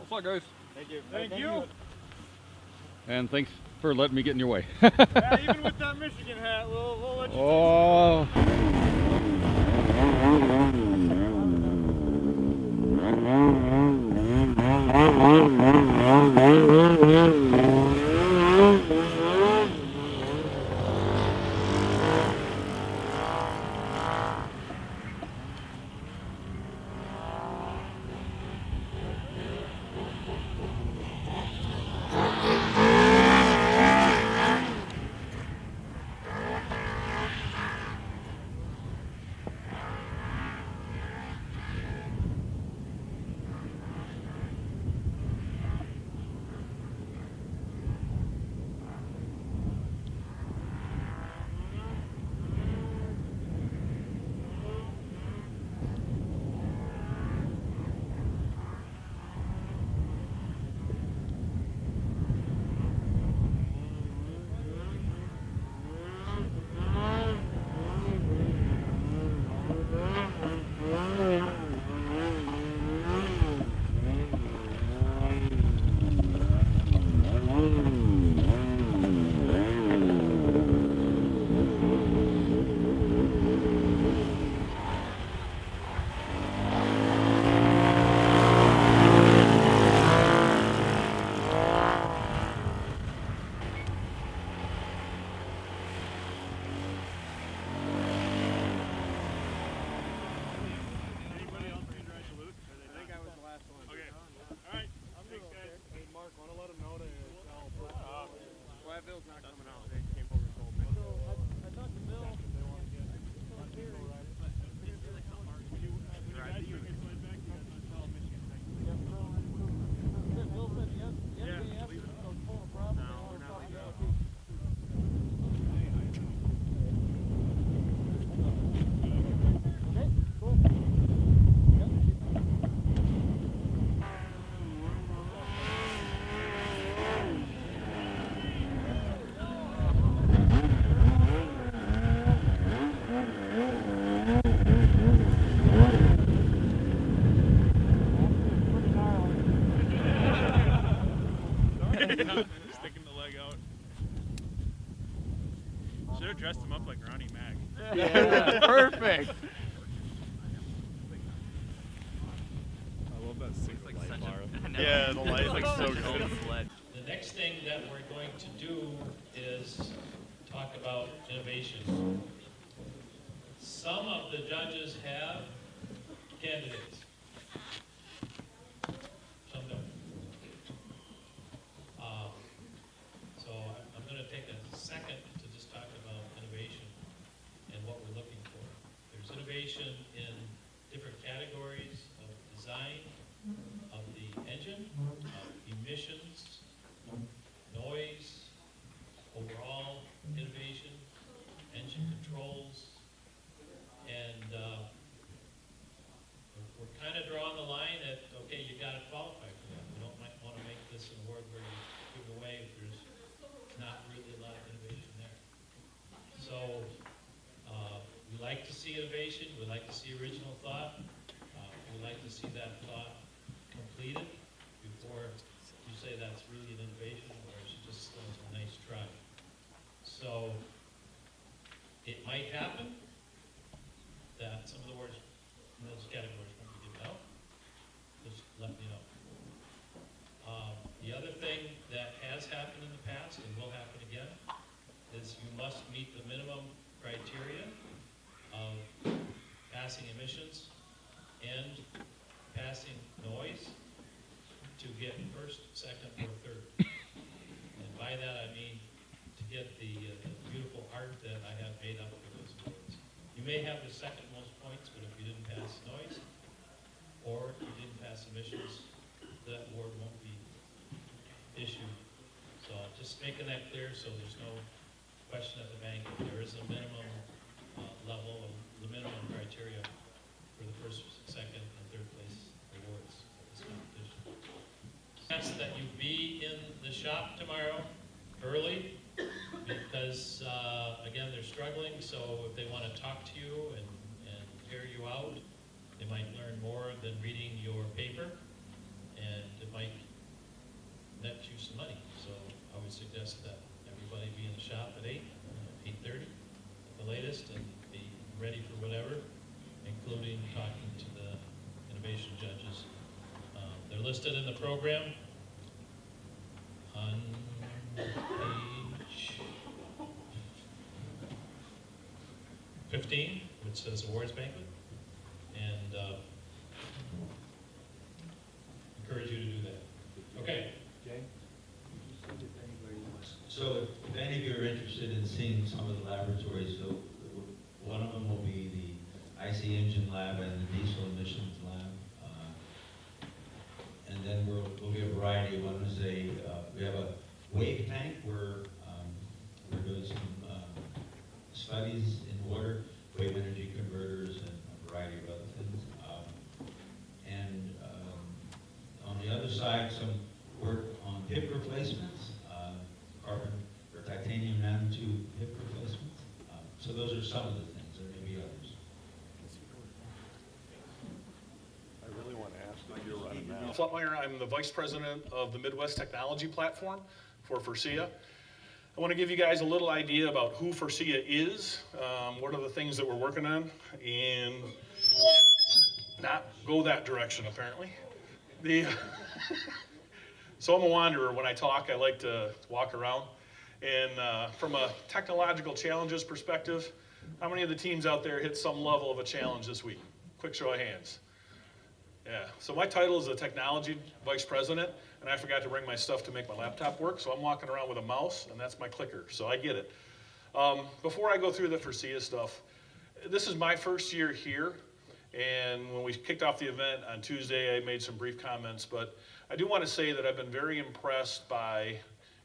Thanks a lot, guys. Thank you. Thank you. And thanks for letting me get in your way. Yeah, even with that Michigan hat, we'll let you Oh. Sticking the leg out. Should have dressed him up like Ronnie Mac. Yeah, perfect. I love that single light bar. Yeah, the light looks so good. The next thing that we're going to do is talk about innovation. Some of the judges have candidates. Some don't. So I'm going to take a second to just talk about innovation and what we're looking for. There's innovation in different categories of design, of the engine, of emissions, noise, overall innovation, engine controls, and we're kind of drawing the line at, okay, you got to qualify for that. We don't want to make this an award where you give it away if there's not really a lot of innovation there. So we like to see innovation. We like to see original thought. We like to see that thought completed before you say that's really an innovation or it's just a nice try. So it might happen that some of the words in those categories won't be given out. Just let me know. The other thing that has happened in the past and will happen again is you must meet the minimum criteria of passing emissions and passing noise to get first, second, or third. And by that I mean to get the beautiful art that I have made up for those awards. You may have the second most points, but if you didn't pass noise or you didn't pass emissions, that award won't be issued. So just making that clear so there's no question at the bank. There is a minimum level of the minimum criteria for the first, second, and third place awards of this competition. Ask that you be in the shop tomorrow early because again they're struggling, so if they want to talk to you and hear you out, they might learn more than reading your paper. and it might net you some money. So I would suggest that everybody be in the shop at 8:30 at the latest, and be ready for whatever, including talking to the innovation judges. They're listed in the program on page 15, which says awards banquet, and encourage you to do that. Okay. So if any of you are interested in seeing some of the laboratories, so one of them will be the IC engine lab and the diesel emissions lab. And then will be a variety. One is we have a wave tank where we're doing some studies in water, wave energy converters, and a variety of other things. On the other side, some work on hip replacements, carbon or titanium nanotube hip replacements. So those are some of the things. There may be others. I really want to ask if you're running now. Flutmeyer, I'm the Vice President of the Midwest Technology Platform for FORSIA. I want to give you guys a little idea about who FORSIA is, what are the things that we're working on, and not go that direction apparently. So I'm a wanderer. When I talk, I like to walk around. And from a technological challenges perspective, how many of the teams out there hit some level of a challenge this week? Quick show of hands. Yeah, so my title is a technology vice president, and I forgot to bring my stuff to make my laptop work, so I'm walking around with a mouse, and that's my clicker, so I get it. Before I go through the FORSIA stuff, this is my first year here, and when we kicked off the event on Tuesday, I made some brief comments, but I do want to say that I've been very impressed by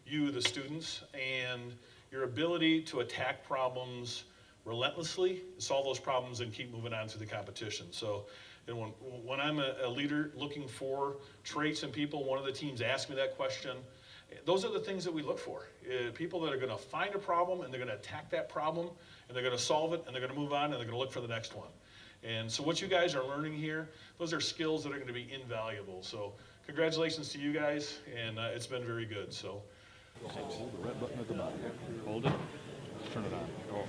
you, the students, and your ability to attack problems relentlessly, solve those problems, and keep moving on through the competition. So, and when I'm a leader looking for traits in people, one of the teams asked me that question. Those are the things that we look for. People that are going to find a problem, and they're going to attack that problem, and they're going to solve it, and they're going to move on, and they're going to look for the next one. And so what you guys are learning here, those are skills that are going to be invaluable. So congratulations to you guys, and it's been very good. So. Hold the red button at the bottom. Hold it. Turn it on. Oh.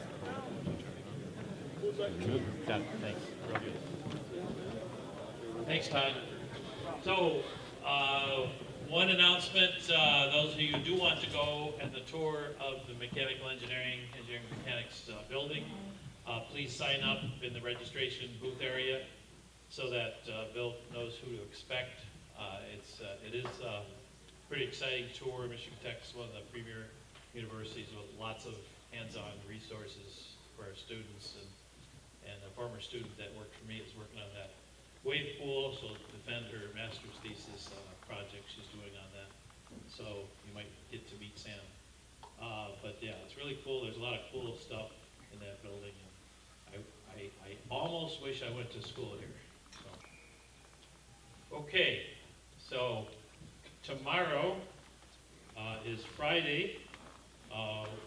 Good. Got it. Thanks. Real good. Thanks, Todd. So, one announcement, those of you who do want to go and the tour of the Mechanical Engineering Mechanics building, please sign up in the registration booth area so that Bill knows who to expect. It is a pretty exciting tour. Michigan Tech is one of the premier universities with lots of hands-on resources for our students, and a former student that worked for me is working on that wave pool. She'll defend her master's thesis on a project she's doing on that. So you might get to meet Sam. But yeah, it's really cool. There's a lot of cool stuff in that building. I almost wish I went to school here. So. Okay, so tomorrow is Friday.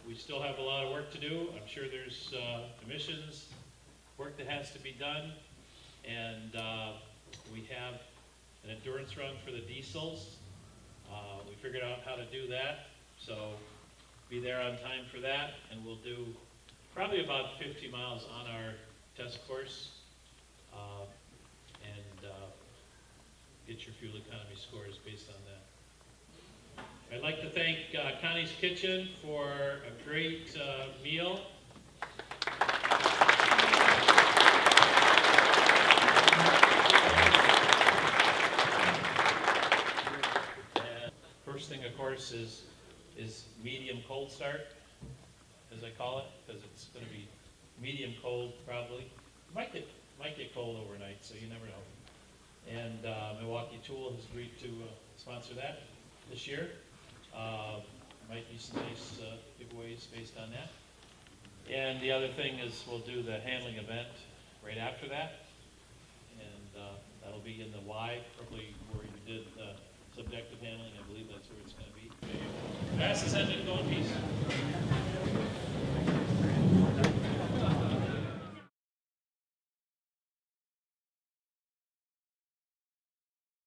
We still have a lot of work to do. I'm sure there's emissions work that has to be done. And we have an endurance run for the diesels. We figured out how to do that, so be there on time for that, and we'll do probably about 50 miles on our test course, and get your fuel economy scores based on that. I'd like to thank Connie's Kitchen for a great meal. First thing, of course, is medium cold start, as I call it, because it's going to be medium cold probably. Might get cold overnight, so you never know. And Milwaukee Tool has agreed to sponsor that this year. Might be some nice giveaways based on that. And the other thing is we'll do the handling event right after that, and that'll be in the Y, probably where you did subjective handling. I believe that's where it's going to be. Pass this engine, go in peace.